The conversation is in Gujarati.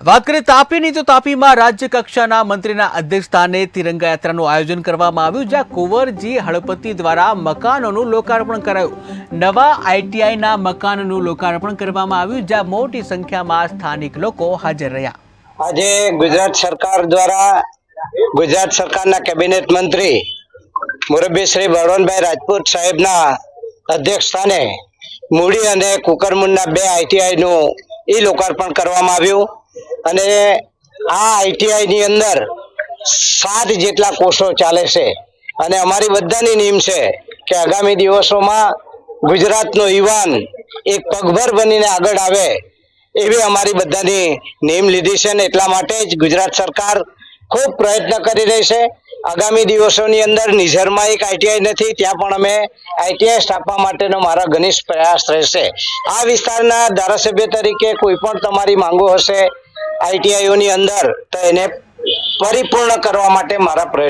વાત કરીએ તાપીની તો તાપીમાં રાજ્ય કક્ષાના મંત્રીના અધ્યક્ષસ્થાને તિરંગા યાત્રાનું આયોજન કરવામાં આવ્યું, જ્યાં કુંવરજી હળપતિ દ્વારા મકાનોનું લોકાર્પણ કરાયું. નવા આઈટીઆઈના મકાનનું લોકાર્પણ કરવામાં આવ્યું, જ્યાં મોટી સંખ્યામાં સ્થાનિક લોકો હાજર રહ્યા. આજે ગુજરાત સરકાર દ્વારા ગુજરાત સરકારના કેબિનેટ મંત્રી મુરબ્બી શ્રી બળવંતભાઈ રાજપૂત સાહેબના અધ્યક્ષ સ્થાને મૂડી અને કુકરમુંડના 2 આઈટીઆઈનું લોકાર્પણ કરવામાં આવ્યું. અને આ આઈટીઆઈ ની અંદર 7 જેટલા કોર્સો ચાલે છે અને અમારી બધાની નેમ છે કે આગામી દિવસોમાં ગુજરાતનો યુવાન એક પગભર બનીને આગળ આવે એવી અમારી બધાની નેમ લીધી છે અને એટલા માટે જ ગુજરાત સરકાર ખૂબ પ્રયત્ન કરી રહી છે. આગામી દિવસોની અંદર નિઝરમાં એક આઈટીઆઈ નથી, ત્યાં પણ અમે આઈટીઆઈ સ્થાપવા માટેનો મારા ઘનિષ્ઠ પ્રયાસ રહેશે. આ વિસ્તારના ધારાસભ્ય તરીકે કોઈ પણ તમારી માંગો હશે આઈટીઆઈઓની અંદર તો એને પરિપૂર્ણ કરવા માટે મારા પ્રયત્ન